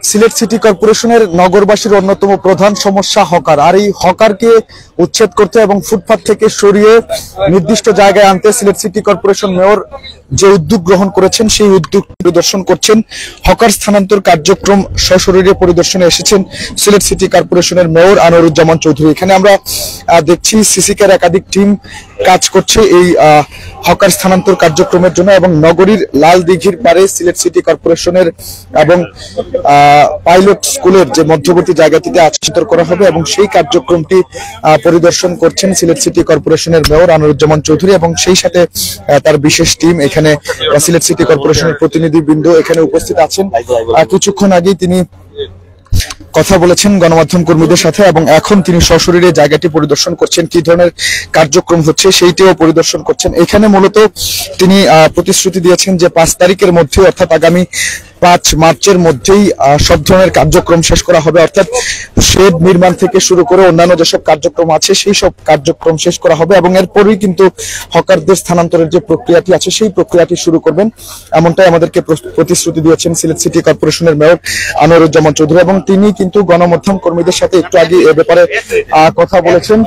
Sylhet city কর্পোরেশনের নগরবাসীর অন্যতম প্রধান সমস্যা হকার, আর এই হকারকে উচ্ছেদ করতে এবং ফুটপাত থেকে সরিয়ে নির্দিষ্ট জায়গায় আনতে সিলেট সিটি কর্পোরেশন মেয়র যে উদ্যোগ গ্রহণ করেছেন সেই উদ্যোগ পরিদর্শন করছেন। হকার স্থানান্তর কার্যক্রম সশরীরে পরিদর্শনে এসেছেন সিলেট সিটি কর্পোরেশনের মেয়র আনোয়ারুজ্জামান চৌধুরী। এখানে আমরা দেখছি সিসিকের একাধিক টিম কাজ করছে এই হকার স্থানান্তর কার্যক্রমের জন্য, এবং নগরীর লাল দিঘির পারে সিলেট সিটি কর্পোরেশনের এবং পাইলট স্কুলের যে মধ্যবর্তী জায়গাটিতে আচ্ছাদন করা হবে এবং সেই কার্যক্রমটি পরিদর্শন করছেন সিলেট সিটি কর্পোরেশনের মেয়র আনোয়ারুজ্জামান চৌধুরী এবং সেই সাথে তার বিশেষ টিম। এখানে সিলেট সিটি কর্পোরেশনের প্রতিনিধিবৃন্দ এখানে উপস্থিত আছেন। কিছুক্ষণ আগেই তিনি কথা বলেছেন গণমাধ্যম কর্মীদের সাথে এবং এখন তিনি সশরীরে জায়গাটি পরিদর্শন করছেন, কি ধরনের কার্যক্রম হচ্ছে সেইটিও পরিদর্শন করছেন। এখানে মূলত তিনি প্রতিশ্রুতি দিয়েছেন যে 5 তারিখের মধ্যে অর্থাৎ আগামী 5 মার্চের মধ্যেই সব ধরনের কার্যক্রম শেষ করা হবে, অর্থাৎ শেড নির্মাণ থেকে শুরু করে অন্যান্য যেসব কার্যক্রম আছে সেই সব কার্যক্রম শেষ করা হবে এবং এরপরই কিন্তু হকারদের স্থানান্তরের যে প্রক্রিয়াটি আছে সেই প্রক্রিয়াটি শুরু করবেন, এমনটাই আমাদেরকে প্রতিশ্রুতি দিয়েছেন সিলেট সিটি কর্পোরেশনের মেয়র আনোয়ারুজ্জামান চৌধুরী। এবং তিনি কিন্তু গণমাধ্যম কর্মীদের সাথে একটু আগে এ ব্যাপারে কথা বলেছেন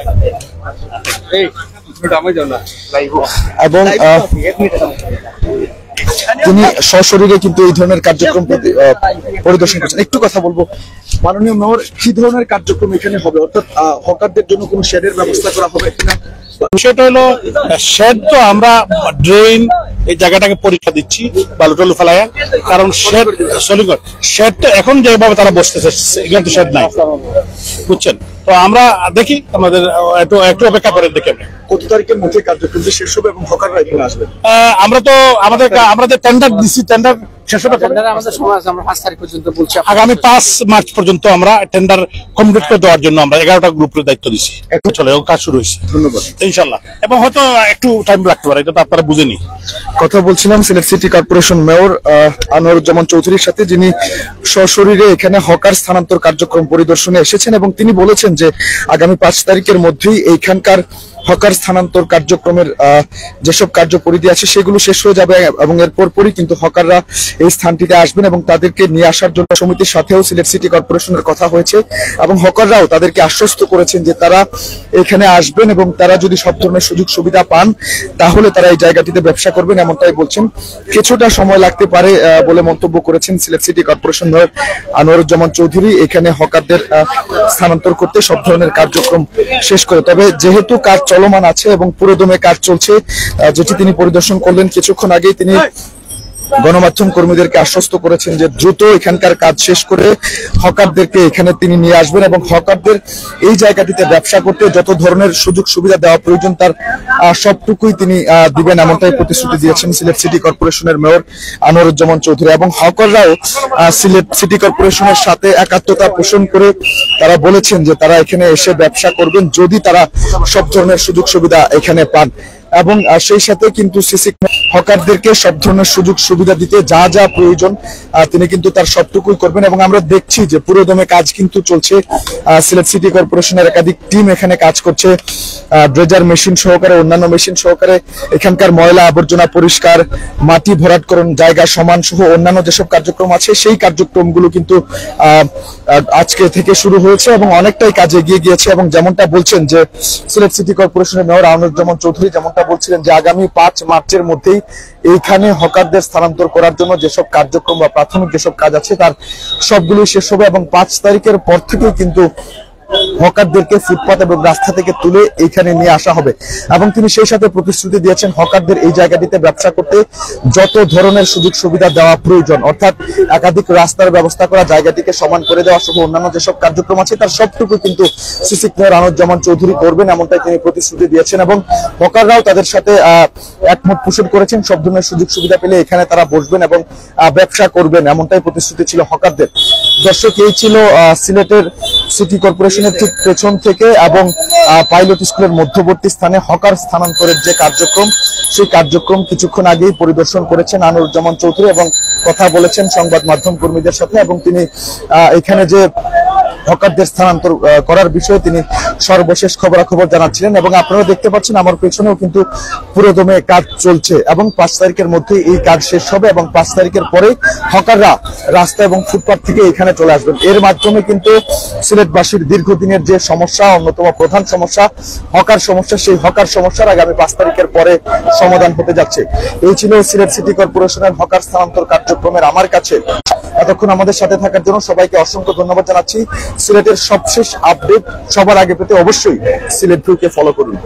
এবং তিনি সশরীরে কিন্তু এই ধরনের কার্যক্রম পরিদর্শন করছেন। একটু কথা বলবো, মাননীয় মেয়র, কি ধরনের কার্যক্রম এখানে হবে, অর্থাৎ হকারদের জন্য কোনো শেডের ব্যবস্থা করা হবে কিনা? বিষয়টা হলো শেড তো আমরা ড্রেন এই জায়গাটাকে পরীক্ষা দিচ্ছি বালু টালু ফেলায়, কারণ শেড তো এখন যেভাবে তারা বসতেছে এখানে তো শেড নাই, বুঝছেন? তো আমরা দেখি, আমাদের একটু অপেক্ষা করে দেখি আমরা কত তারিখের মধ্যে কার্যক্রম শেষ হবে এবং হকাররা এখানে আসবে। আমরা তো আমাদের টেন্ডার দিচ্ছি, টেন্ডার শেষ হবে আমাদের সময় আছে, আমরা 5 তারিখ পর্যন্ত বলছি। আগামী 5 মার্চ পর্যন্ত আমরা টেন্ডার কমপ্লিট করে দেওয়ার জন্য আমরা 11টা গ্রুপের দায়িত্ব দিচ্ছি। এখন চলে কাজ শুরু হয়েছে, ধন্যবাদ ইনশাল্লাহ, এবং হয়তো একটু টাইম লাগতে পারে, এটা তো আপনারা বুঝেনি। কথা বলছিলাম Sylhet city corporation mayor Anwaruzzaman চৌধুরীর সাথে, যিনি সশরীরে এখানে হকার স্থানান্তর কার্যক্রম পরিদর্শনে এসেছেন এবং তিনি বলেছেন যে আগামী 5 তারিখের মধ্যেই এইখানকার হকার স্থানান্তর কার্যক্রমের যেসব কার্যপরিধি আছে সেগুলো শেষ হয়ে যাবে এবং এরপর পরই কিন্তু হকাররা এই স্থানটিতে আসবেন এবং তাদেরকে নিয়ে আসার জন্য সমিতির সাথেও সিলেট সিটি কর্পোরেশনের কথা হয়েছে এবং হকাররাও তাদেরকে আশ্বস্ত করেছেন যে তারা এখানে আসবেন এবং তারা যদি সব ধরনের সুযোগ সুবিধা পান তাহলে তারা এই জায়গাটিতে ব্যবসা করবেন, এমনটাই বলছেন। কিছুটা সময় লাগতে পারে বলে মন্তব্য করেছেন Sylhet city corporation mayor Anwaruzzaman Chowdhury এখানে হকারদের স্থানান্তর করতে সব ধরনের কার্যক্রম শেষ করে। তবে যেহেতু কাজ চলমান আছে এবং পুরোদমে কাজ চলছে, যেটি তিনি পরিদর্শন করলেন কিছুক্ষণ আগেই, তিনি গণমাধ্যম কর্মীদেরকে আশ্বস্ত করেছেন যে দ্রুত এখানকার কাজ শেষ করে হকারদেরকে এখানে তিনি নিয়ে আসবেন এবং হকারদের এই জায়গাটিতে ব্যবসা করতে যত ধরনের সুযোগ সুবিধা দেওয়া প্রয়োজন তার সবটুকুই তিনি দিবেন, এমনটাই প্রতিশ্রুতি দিয়েছেন সিলেট সিটি কর্পোরেশনের মেয়র আনোয়ারুজ্জামান চৌধুরী। এবং হকাররাও সিলেট সিটি কর্পোরেশনের সাথে একাত্মতা পোষণ করে তারা বলেছেন যে তারা এখানে এসে ব্যবসা করবেন যদি তারা সব ধরনের সুযোগ সুবিধা এখানে পান এবং সেই সাথে কিন্তু সিসি হকারদেরকে সব ধরনের সুযোগ সুবিধা দিতে যা যা প্রয়োজন তিনি কিন্তু তার সবটুকুই করবেন। এবং আমরা দেখছি যে পুরোদমে কাজ কিন্তু চলছে, সিলেট সিটি কর্পোরেশনের একাধিক টিম এখানে কাজ করছে, ড্রেজার মেশিন সহকারে অন্যান্য মেশিন সহকারে এখানকার ময়লা আবর্জনা পরিষ্কার, মাটি ভরাটকরণ, জায়গা সমান সহ অন্যান্য যেসব কার্যক্রম আছে সেই কার্যক্রমগুলো কিন্তু আজকে থেকে শুরু হয়েছে এবং অনেকটাই কাজে এগিয়ে গিয়েছে। এবং যেমনটা বলছেন যে সিলেট সিটি কর্পোরেশনের মেয়র আনোয়ারুজ্জামান চৌধুরী যেমনটা বলছিলেন যে আগামী 5 মার্চের মধ্যেই এইখানে হকারদের স্থানান্তর করার জন্য যেসব কার্যক্রম বা প্রাথমিক যেসব কাজ আছে তার সবগুলো শেষ হবে এবং 5 তারিখের পর থেকেই কিন্তু হকারদেরকে ফুটপাত এবং রাস্তা থেকে তুলে এইখানে নিয়ে আসা হবে। এবং তিনি সেই সাথে প্রতিশ্রুতি দিয়েছেন হকারদের এই জায়গাটিতে ব্যবসা করতে যত ধরনের সুযোগ সুবিধা দেওয়া প্রয়োজন, অর্থাৎ একাধিক রাস্তার ব্যবস্থা করা, জায়গাটিকে সমান করে দেওয়া সহ অন্যান্য যেসব কার্যক্রম আছে তার সবটুকু কিন্তু সিসি মেয়র আনোয়ারুজ্জামান চৌধুরী করবেন, এমনটাই তিনি প্রতিশ্রুতি দিয়েছেন। এবং হকাররাও তাদের সাথে একমত পোষণ করেছেন, সব ধরনের সুযোগ সুবিধা পেলে এখানে তারা বসবেন এবং ব্যবসা করবেন, এমনটাই প্রতিশ্রুতি ছিল হকারদের। দর্শক, এই ছিল সিলেটের সিটি কর্পোরেশনের ঠিক পেছন থেকে এবং পাইলট স্কুলের মধ্যবর্তী স্থানে হকার স্থানান্তরের যে কার্যক্রম সেই কার্যক্রম কিছুক্ষণ আগেই পরিদর্শন করেছেন আনোয়ারুজ্জামান চৌধুরী এবং কথা বলেছেন সংবাদ মাধ্যম কর্মীদের সাথে। এবং তিনি এখানে যে হকারদের স্থানান্তর করার বিষয়ে তিনি সর্বশেষ খবরাখবর জানাচ্ছিলেন। এবং আপনারা দেখতে পাচ্ছেন আমার পেছনেও কিন্তু পুরোদমে কাজ চলছে এবং 5 তারিখের মধ্যে এই কাজ শেষ হবে এবং 5 তারিখের পরে হকাররা রাস্তা এবং ফুটপাত থেকে এখানে চলে আসবেন। এর মাধ্যমে কিন্তু সিলেটবাসীর দীর্ঘদিনের যে সমস্যা, অন্যতম প্রধান সমস্যা হকার সমস্যা, সেই হকার সমস্যার আগামী 5 তারিখের পরে সমাধান হতে যাচ্ছে। এই ছিল সিলেট সিটি কর্পোরেশনের হকার স্থানান্তর কার্যক্রমের আমার কাছে। এতক্ষণ আমাদের সাথে থাকার জন্য সবাইকে অসংখ্য ধন্যবাদ জানাচ্ছি। সিলেটের সবশেষ আপডেট সবার আগে পেতে অবশ্যই সিলেট ভিউকে ফলো করুন।